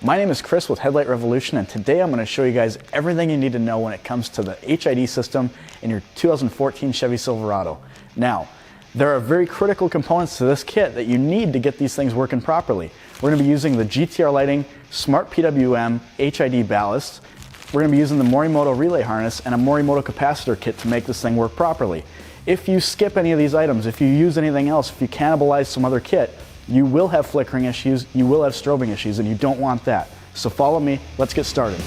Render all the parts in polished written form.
My name is Chris with Headlight Revolution, and today I'm going to show you guys everything you need to know when it comes to the HID system in your 2014 Chevy Silverado. Now, there are very critical components to this kit that you need to get these things working properly. We're going to be using the GTR Lighting Smart PWM HID ballast. We're going to be using the Morimoto relay harness and a Morimoto capacitor kit to make this thing work properly. If you skip any of these items, if you use anything else, if you cannibalize some other kit, you will have flickering issues, you will have strobing issues, and you don't want that. So follow me, let's get started.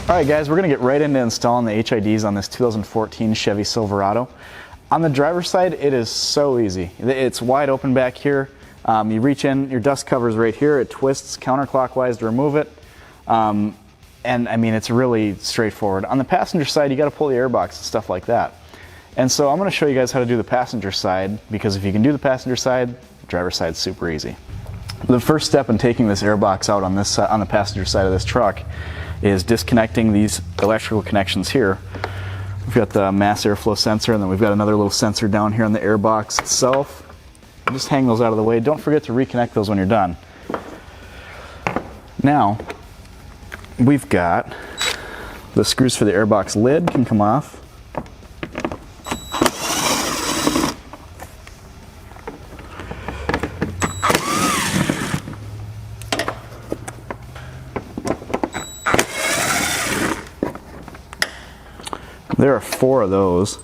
Alright guys, we're going to get right into installing the HIDs on this 2014 Chevy Silverado. On the driver's side, it is so easy. It's wide open back here. You reach in, your dust cover's right here, it twists counterclockwise to remove it. And I mean, it's really straightforward. On the passenger side, you got to pull the airbox and stuff like that. And so I'm going to show you guys how to do the passenger side, because if you can do the passenger side, the driver's side's super easy. The first step in taking this airbox out on the passenger side of this truck is disconnecting these electrical connections here. We've got the mass airflow sensor, and then we've got another little sensor down here on the airbox itself. Just hang those out of the way. Don't forget to reconnect those when you're done. Now, we've got the screws for the airbox lid can come off. There are 4 of those.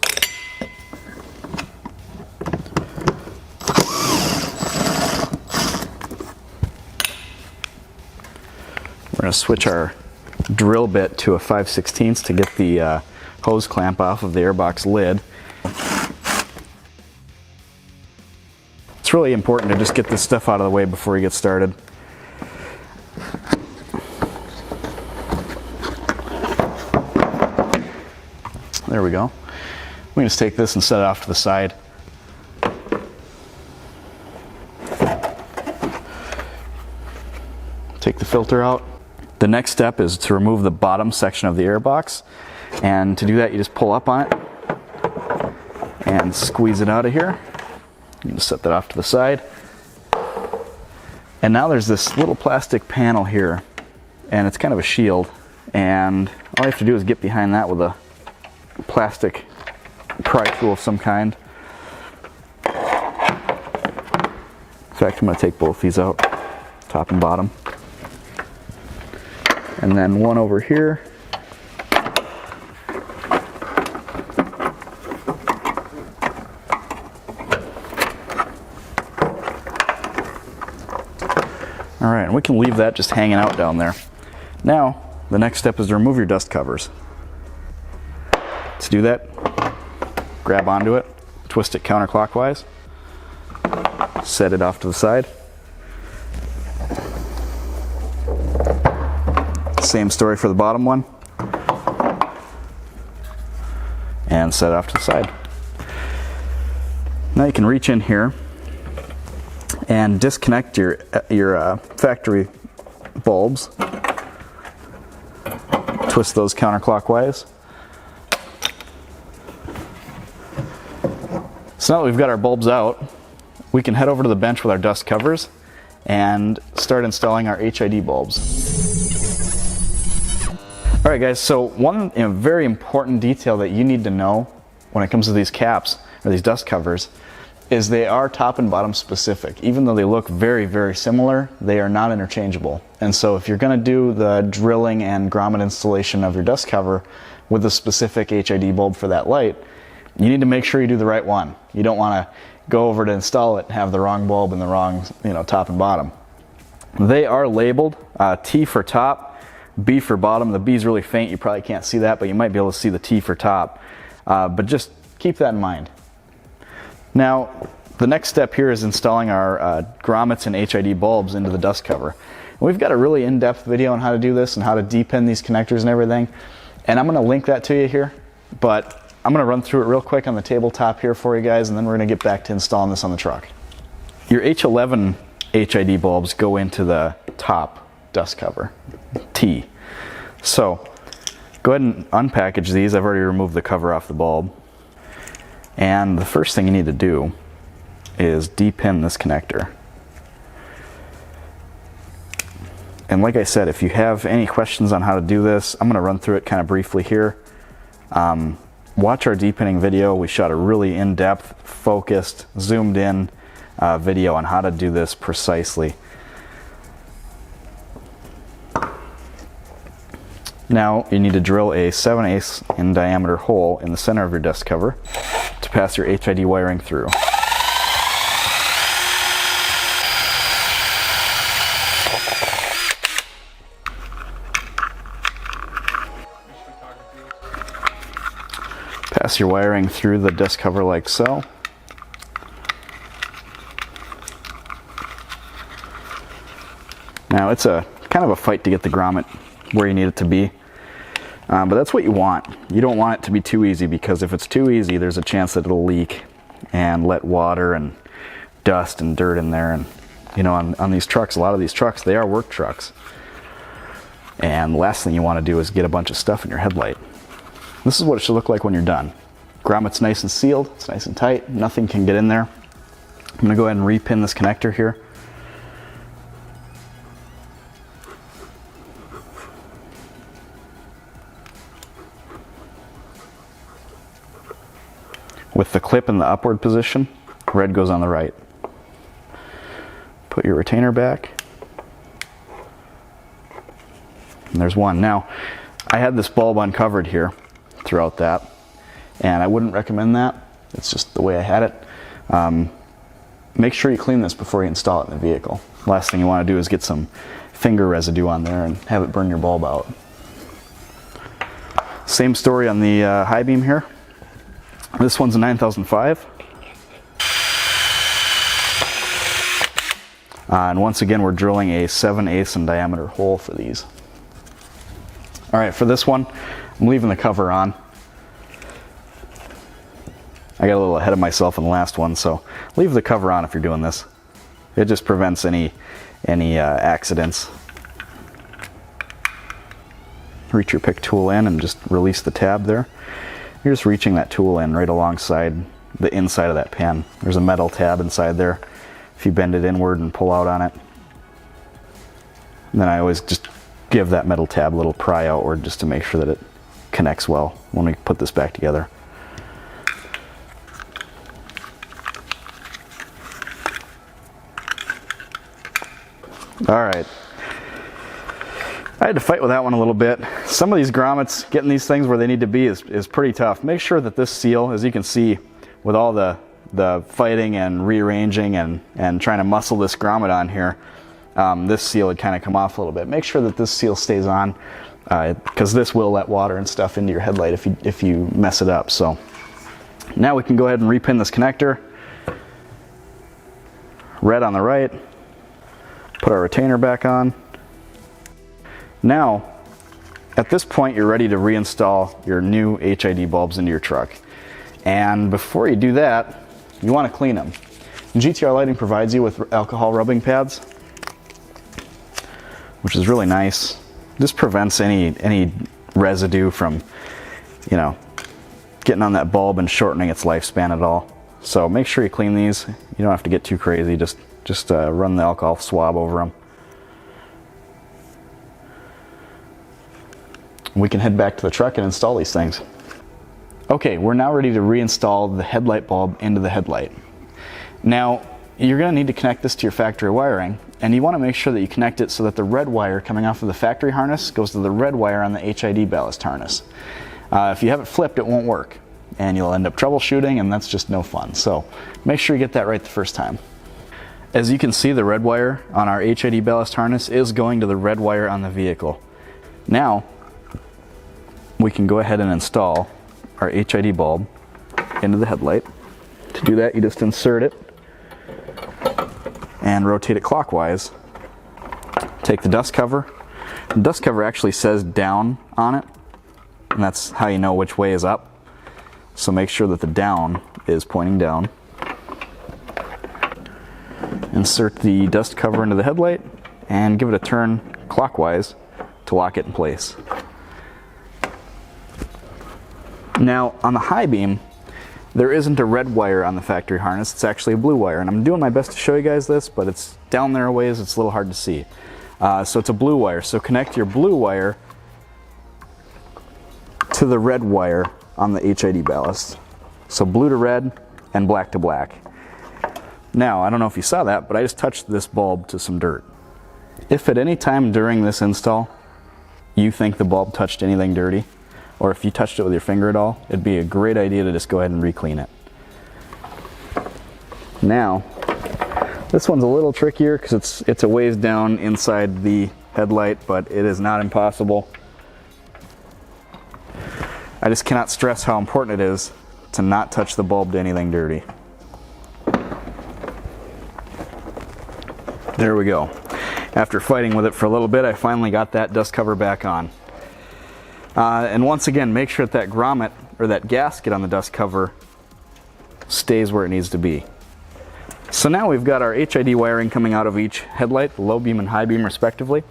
We're going to switch our drill bit to a 5/16 to get the hose clamp off of the airbox lid. It's really important to just get this stuff out of the way before you get started. There we go. We can just take this and set it off to the side. Take the filter out. The next step is to remove the bottom section of the airbox. And to do that, you just pull up on it and squeeze it out of here. You just set that off to the side. And now there's this little plastic panel here, and it's kind of a shield. And all you have to do is get behind that with a plastic pry tool of some kind. In fact, I'm going to take both these out, top and bottom. And then one over here. Alright, and we can leave that just hanging out down there. Now, the next step is to remove your dust covers. To do that, grab onto it, twist it counterclockwise, set it off to the side. Same story for the bottom one, and set it off to the side. Now you can reach in here and disconnect your factory bulbs. Twist those counterclockwise. So now that we've got our bulbs out, we can head over to the bench with our dust covers and start installing our HID bulbs. Alright guys, so one very important detail that you need to know when it comes to these caps, or these dust covers, is they are top and bottom specific. Even though they look very, very similar, they are not interchangeable. And so if you're going to do the drilling and grommet installation of your dust cover with a specific HID bulb for that light, you need to make sure you do the right one. You don't want to go over to install it and have the wrong bulb and the wrong, top and bottom. They are labeled T for top, B for bottom. The B is really faint, you probably can't see that, but you might be able to see the T for top. But just keep that in mind. Now, the next step here is installing our grommets and HID bulbs into the dust cover. And we've got a really in-depth video on how to do this and how to depin these connectors and everything. And I'm going to link that to you here, but I'm going to run through it real quick on the tabletop here for you guys, and then we're going to get back to installing this on the truck. Your H11 HID bulbs go into the top dust cover, T. So go ahead and unpackage these. I've already removed the cover off the bulb. And the first thing you need to do is de-pin this connector. And like I said, if you have any questions on how to do this, I'm going to run through it kind of briefly here. Watch our de-pinning video. We shot a really in-depth, focused, zoomed in video on how to do this precisely. Now you need to drill a 7/8 in diameter hole in the center of your dust cover to pass your HID wiring through. Pass your wiring through the dust cover like so. Now it's a kind of a fight to get the grommet where you need it to be, but that's what you want. You don't want it to be too easy, because if it's too easy, there's a chance that it'll leak and let water and dust and dirt in there. And you know, on these trucks, a lot of these trucks, they are work trucks. And the last thing you want to do is get a bunch of stuff in your headlight. This is what it should look like when you're done. Grommet's nice and sealed, it's nice and tight, nothing can get in there. I'm going to go ahead and repin this connector here. With the clip in the upward position, red goes on the right. Put your retainer back. And there's one. Now, I had this bulb uncovered here throughout that, and I wouldn't recommend that. It's just the way I had it. Make sure you clean this before you install it in the vehicle. Last thing you want to do is get some finger residue on there and have it burn your bulb out. Same story on the high beam here. This one's a 9005. And once again, we're drilling a 7/8 in diameter hole for these. All right, for this one, I'm leaving the cover on. I got a little ahead of myself in the last one, so leave the cover on if you're doing this. It just prevents any accidents. Reach your pick tool in and just release the tab there. You're just reaching that tool in right alongside the inside of that pan. There's a metal tab inside there. If you bend it inward and pull out on it, and then I always just give that metal tab a little pry outward just to make sure that it connects well when we put this back together. All right. I had to fight with that one a little bit. Some of these grommets, getting these things where they need to be is pretty tough. Make sure that this seal, as you can see, with all the fighting and rearranging and trying to muscle this grommet on here, this seal would kind of come off a little bit. Make sure that this seal stays on, because this will let water and stuff into your headlight if you mess it up. So now we can go ahead and repin this connector. Red on the right. Put our retainer back on. Now, at this point, you're ready to reinstall your new HID bulbs into your truck. And before you do that, you want to clean them. GTR Lighting provides you with alcohol rubbing pads, which is really nice. This prevents any residue from, you know, getting on that bulb and shortening its lifespan at all. So make sure you clean these. You don't have to get too crazy. Just run the alcohol swab over them. We can head back to the truck and install these things. Okay, we're now ready to reinstall the headlight bulb into the headlight. Now, you're going to need to connect this to your factory wiring, and you want to make sure that you connect it so that the red wire coming off of the factory harness goes to the red wire on the HID ballast harness. If you have it flipped, it won't work, and you'll end up troubleshooting, and that's just no fun. So make sure you get that right the first time. As you can see, the red wire on our HID ballast harness is going to the red wire on the vehicle. Now, we can go ahead and install our HID bulb into the headlight. To do that, you just insert it and rotate it clockwise. Take the dust cover. The dust cover actually says down on it, and that's how you know which way is up. So make sure that the down is pointing down. Insert the dust cover into the headlight and give it a turn clockwise to lock it in place. Now on the high beam, there isn't a red wire on the factory harness, it's actually a blue wire. And I'm doing my best to show you guys this, but it's down there a ways, it's a little hard to see. So it's a blue wire, so connect your blue wire to the red wire on the HID ballast. So blue to red and black to black. Now, I don't know if you saw that, but I just touched this bulb to some dirt. If at any time during this install you think the bulb touched anything dirty, or if you touched it with your finger at all, it'd be a great idea to just go ahead and re-clean it. Now, this one's a little trickier because it's a ways down inside the headlight, but it is not impossible. I just cannot stress how important it is to not touch the bulb to anything dirty. There we go. After fighting with it for a little bit, I finally got that dust cover back on. And once again, make sure that grommet, or that gasket on the dust cover, stays where it needs to be. So now we've got our HID wiring coming out of each headlight, the low beam and high beam respectively,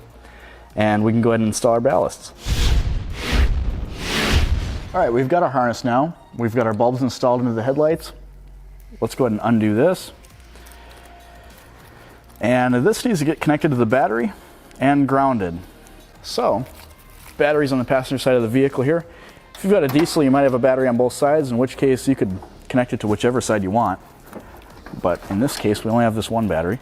and we can go ahead and install our ballasts. Alright, we've got our harness now. We've got our bulbs installed into the headlights. Let's go ahead and undo this. And this needs to get connected to the battery and grounded. So, batteries on the passenger side of the vehicle here. If you've got a diesel, you might have a battery on both sides, in which case you could connect it to whichever side you want. But in this case, we only have this one battery.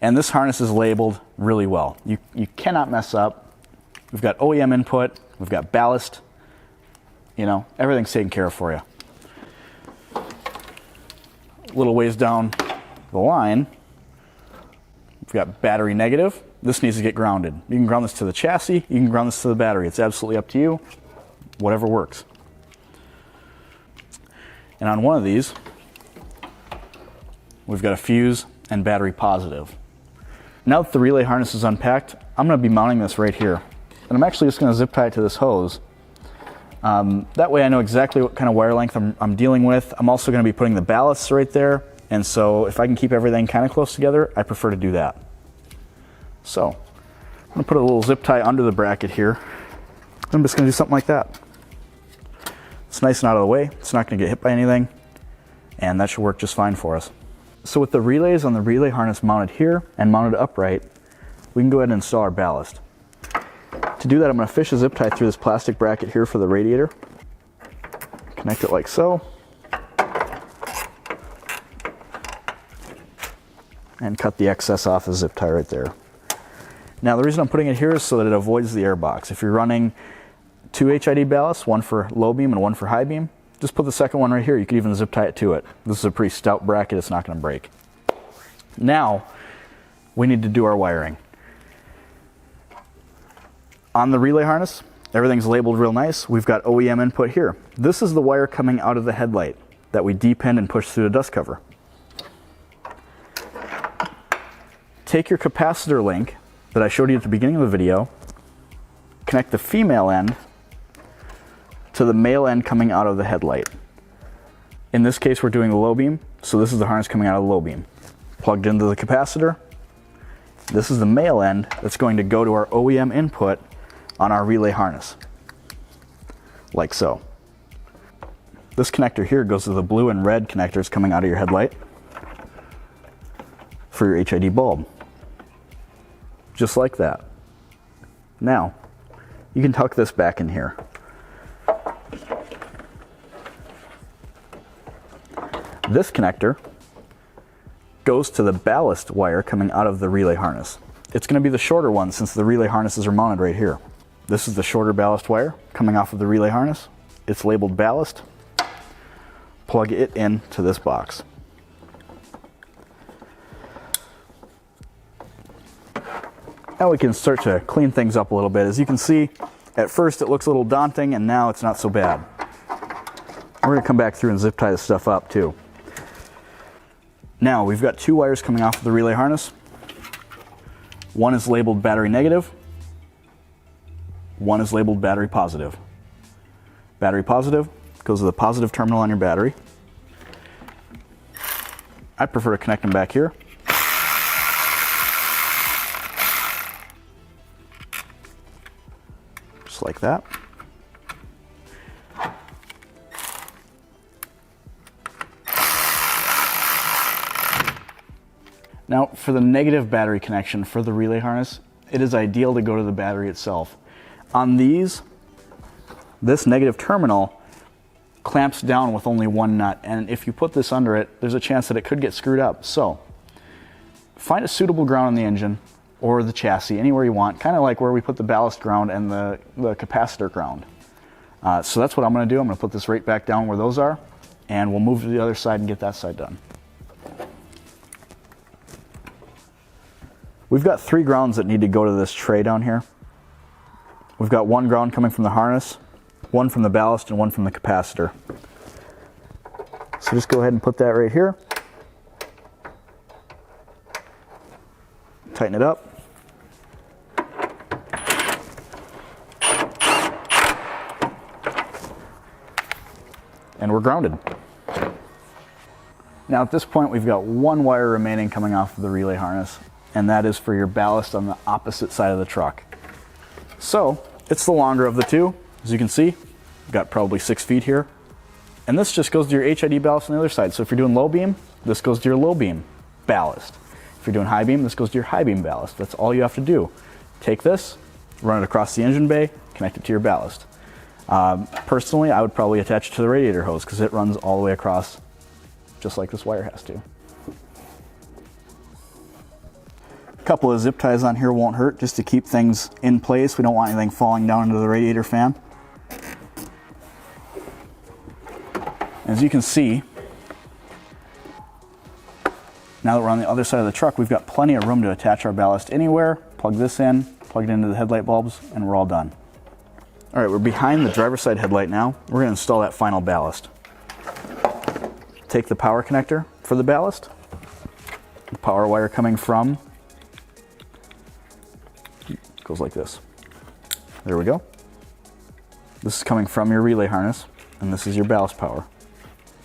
And this harness is labeled really well. You cannot mess up. We've got OEM input, we've got ballast, you know, everything's taken care of for you. A little ways down the line, we've got battery negative. This needs to get grounded. You can ground this to the chassis, you can ground this to the battery. It's absolutely up to you, whatever works. And on one of these, we've got a fuse and battery positive. Now that the relay harness is unpacked, I'm going to be mounting this right here. And I'm actually just going to zip tie it to this hose. That way I know exactly what kind of wire length I'm dealing with. I'm also going to be putting the ballasts right there. And so if I can keep everything kind of close together, I prefer to do that. So I'm going to put a little zip tie under the bracket here. I'm just going to do something like that. It's nice and out of the way. It's not going to get hit by anything. And that should work just fine for us. So with the relays on the relay harness mounted here and mounted upright, we can go ahead and install our ballast. To do that, I'm going to fish a zip tie through this plastic bracket here for the radiator. Connect it like so. And cut the excess off the zip tie right there. Now the reason I'm putting it here is so that it avoids the airbox. If you're running two HID ballasts, one for low beam and one for high beam, just put the second one right here. You could even zip tie it to it. This is a pretty stout bracket, it's not going to break. Now we need to do our wiring. On the relay harness, everything's labeled real nice. We've got OEM input here. This is the wire coming out of the headlight that we depinned and pushed through the dust cover. Take your capacitor link that I showed you at the beginning of the video, connect the female end to the male end coming out of the headlight. In this case, we're doing the low beam, so this is the harness coming out of the low beam. Plugged into the capacitor. This is the male end that's going to go to our OEM input on our relay harness, like so. This connector here goes to the blue and red connectors coming out of your headlight for your HID bulb. Just like that. Now, you can tuck this back in here. This connector goes to the ballast wire coming out of the relay harness. It's going to be the shorter one since the relay harnesses are mounted right here. This is the shorter ballast wire coming off of the relay harness. It's labeled ballast. Plug it into this box. Now we can start to clean things up a little bit. As you can see, at first it looks a little daunting and now it's not so bad. We're going to come back through and zip tie this stuff up too. Now we've got two wires coming off of the relay harness. One is labeled battery negative. One is labeled battery positive. Battery positive goes to the positive terminal on your battery. I prefer to connect them back here. Just like that. Now for the negative battery connection for the relay harness, it is ideal to go to the battery itself. On these, this negative terminal clamps down with only one nut, and if you put this under it, there's a chance that it could get screwed up. So find a suitable ground on the engine or the chassis, anywhere you want, kind of like where we put the ballast ground and the capacitor ground. So that's what I'm going to do. I'm going to put this right back down where those are, and we'll move to the other side and get that side done. We've got 3 grounds that need to go to this tray down here. We've got 1 ground coming from the harness, 1 from the ballast, and 1 from the capacitor. So just go ahead and put that right here. Tighten it up. And we're grounded. Now at this point we've got 1 wire remaining coming off of the relay harness, and that is for your ballast on the opposite side of the truck. So it's the longer of the two. As you can see, we've got probably 6 feet here. And this just goes to your HID ballast on the other side. So if you're doing low beam, this goes to your low beam ballast. If you're doing high beam, this goes to your high beam ballast. That's all you have to do. Take this, run it across the engine bay, connect it to your ballast. Personally, I would probably attach it to the radiator hose because it runs all the way across just like this wire has to. A couple of zip ties on here won't hurt, just to keep things in place. We don't want anything falling down into the radiator fan. As you can see, now that we're on the other side of the truck, we've got plenty of room to attach our ballast anywhere. Plug this in, plug it into the headlight bulbs, and we're all done. All right, we're behind the driver's side headlight now. We're going to install that final ballast. Take the power connector for the ballast, the power wire coming from, goes like this. There we go. This is coming from your relay harness, and this is your ballast power.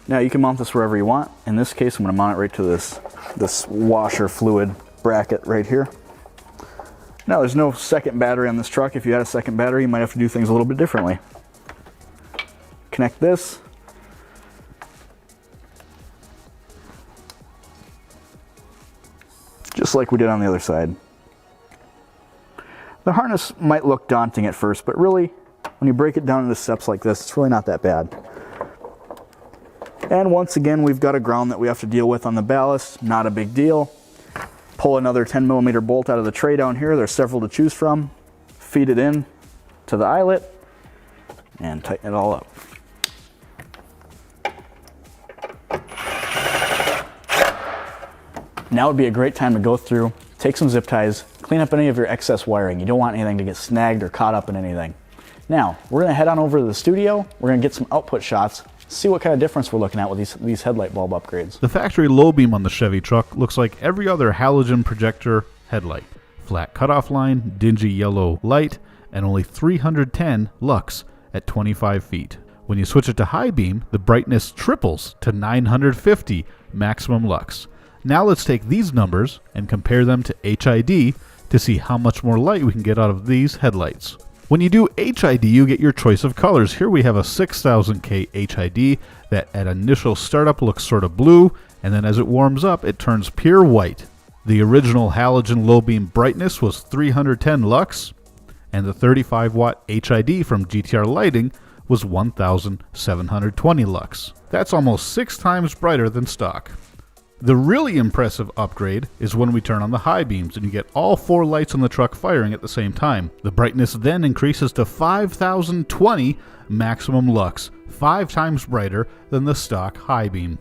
Now you can mount this wherever you want. In this case, I'm going to mount it right to this washer fluid bracket right here. Now there's no second battery on this truck. If you had a second battery, you might have to do things a little bit differently. Connect this. Just like we did on the other side. The harness might look daunting at first, but really, when you break it down into steps like this, it's really not that bad. And once again, we've got a ground that we have to deal with on the ballast. Not a big deal. Pull another 10mm bolt out of the tray down here. There's several to choose from. Feed it in to the eyelet and tighten it all up. Now would be a great time to go through, take some zip ties, clean up any of your excess wiring. You don't want anything to get snagged or caught up in anything. Now, we're going to head on over to the studio. We're going to get some output shots, see what kind of difference we're looking at with these headlight bulb upgrades. The factory low beam on the Chevy truck looks like every other halogen projector headlight. Flat cutoff line, dingy yellow light, and only 310 lux at 25 feet. When you switch it to high beam, the brightness triples to 950 maximum lux. Now let's take these numbers and compare them to HID to see how much more light we can get out of these headlights. When you do HID, you get your choice of colors. Here we have a 6000K HID that at initial startup looks sort of blue, and then as it warms up, it turns pure white. The original halogen low beam brightness was 310 lux, and the 35W HID from GTR Lighting was 1720 lux. That's almost 6 times brighter than stock. The really impressive upgrade is when we turn on the high beams and you get all 4 lights on the truck firing at the same time. The brightness then increases to 5020 maximum lux, 5 times brighter than the stock high beam.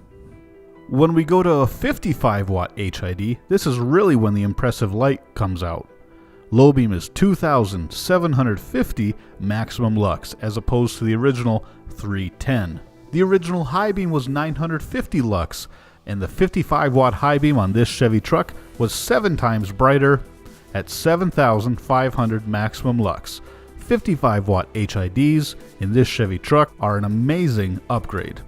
When we go to a 55W HID, this is really when the impressive light comes out. Low beam is 2750 maximum lux as opposed to the original 310. The original high beam was 950 lux, and the 55W high beam on this Chevy truck was 7 times brighter at 7500 maximum lux. 55W HIDs in this Chevy truck are an amazing upgrade.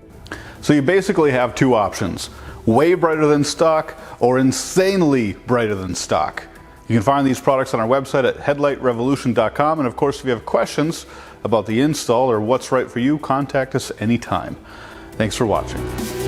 So you basically have 2 options: way brighter than stock or insanely brighter than stock. You can find these products on our website at headlightrevolution.com, and of course if you have questions about the install or what's right for you, contact us anytime. Thanks for watching.